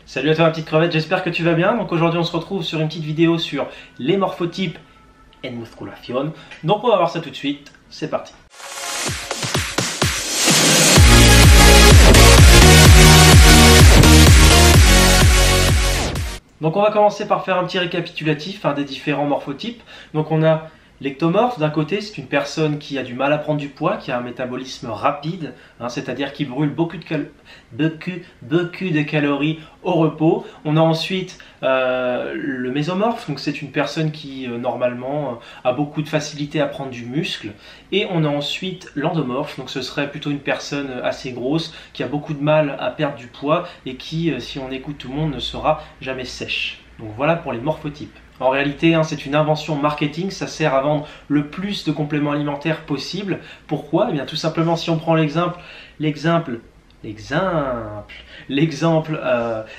Salut à toi ma petite crevette, j'espère que tu vas bien. Donc aujourd'hui on se retrouve sur une petite vidéo sur les morphotypes en musculation. Donc on va voir ça tout de suite, c'est parti. Donc on va commencer par faire un petit récapitulatif des différents morphotypes. Donc on a l'ectomorphe d'un côté, c'est une personne qui a du mal à prendre du poids, qui a un métabolisme rapide, c'est-à-dire qui brûle beaucoup de calories au repos. On a ensuite le mésomorphe, donc c'est une personne qui normalement a beaucoup de facilité à prendre du muscle. Et on a ensuite l'endomorphe, donc ce serait plutôt une personne assez grosse, qui a beaucoup de mal à perdre du poids et qui, si on écoute tout le monde, ne sera jamais sèche. Donc voilà pour les morphotypes. En réalité, c'est une invention marketing, ça sert à vendre le plus de compléments alimentaires possible. Pourquoi? Eh bien, tout simplement, si on prend l'exemple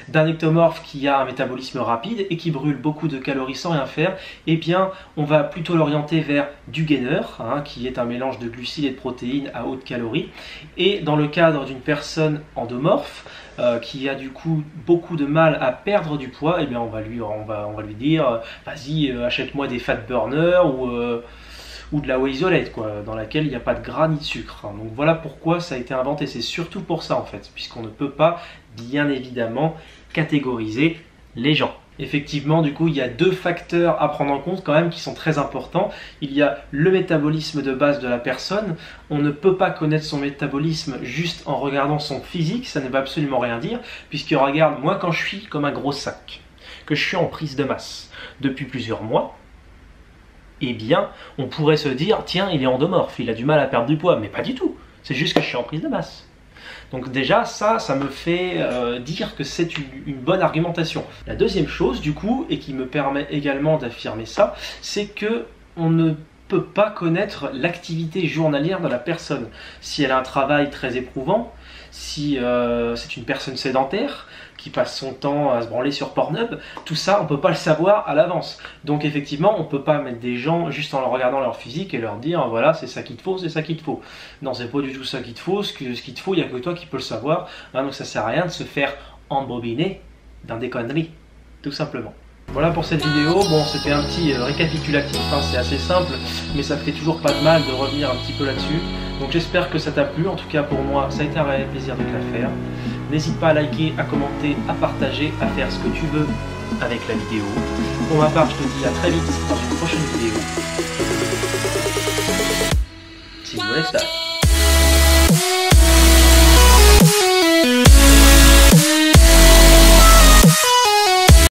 d'un ectomorphe qui a un métabolisme rapide et qui brûle beaucoup de calories sans rien faire, eh bien, on va plutôt l'orienter vers du gainer, qui est un mélange de glucides et de protéines à haute calorie. Et dans le cadre d'une personne endomorphe, qui a du coup beaucoup de mal à perdre du poids, eh bien on va lui dire vas-y, achète-moi des fat burners ou de la whey isolate, dans laquelle il n'y a pas de gras ni de sucre. Donc voilà pourquoi ça a été inventé, c'est surtout pour ça en fait, puisqu'on ne peut pas bien évidemment catégoriser les gens. Effectivement, du coup, il y a deux facteurs à prendre en compte quand même qui sont très importants. Il y a le métabolisme de base de la personne. On ne peut pas connaître son métabolisme juste en regardant son physique, ça ne veut absolument rien dire, puisque regarde, moi quand je suis comme un gros sac, que je suis en prise de masse depuis plusieurs mois, eh bien, on pourrait se dire, tiens, il est endomorphe, il a du mal à perdre du poids, mais pas du tout, c'est juste que je suis en prise de masse. Donc déjà, ça me fait dire que c'est une bonne argumentation. La deuxième chose, du coup, et qui me permet également d'affirmer ça, c'est que on ne peut pas connaître l'activité journalière de la personne. Si elle a un travail très éprouvant, si c'est une personne sédentaire, qui passe son temps à se branler sur Pornhub, tout ça on peut pas le savoir à l'avance. Donc effectivement on peut pas mettre des gens juste en leur regardant leur physique et leur dire voilà c'est ça qu'il te faut, c'est ça qu'il te faut. Non, c'est pas du tout ça qu'il te faut, ce qu'il te faut il n'y a que toi qui peux le savoir, donc ça sert à rien de se faire embobiner dans des conneries, tout simplement. Voilà pour cette vidéo, bon c'était un petit récapitulatif, c'est assez simple, mais ça fait toujours pas de mal de revenir un petit peu là-dessus. Donc j'espère que ça t'a plu, en tout cas pour moi ça a été un réel plaisir de te la faire. N'hésite pas à liker, à commenter, à partager, à faire ce que tu veux avec la vidéo. Pour ma part je te dis à très vite dans une prochaine vidéo. See you next time.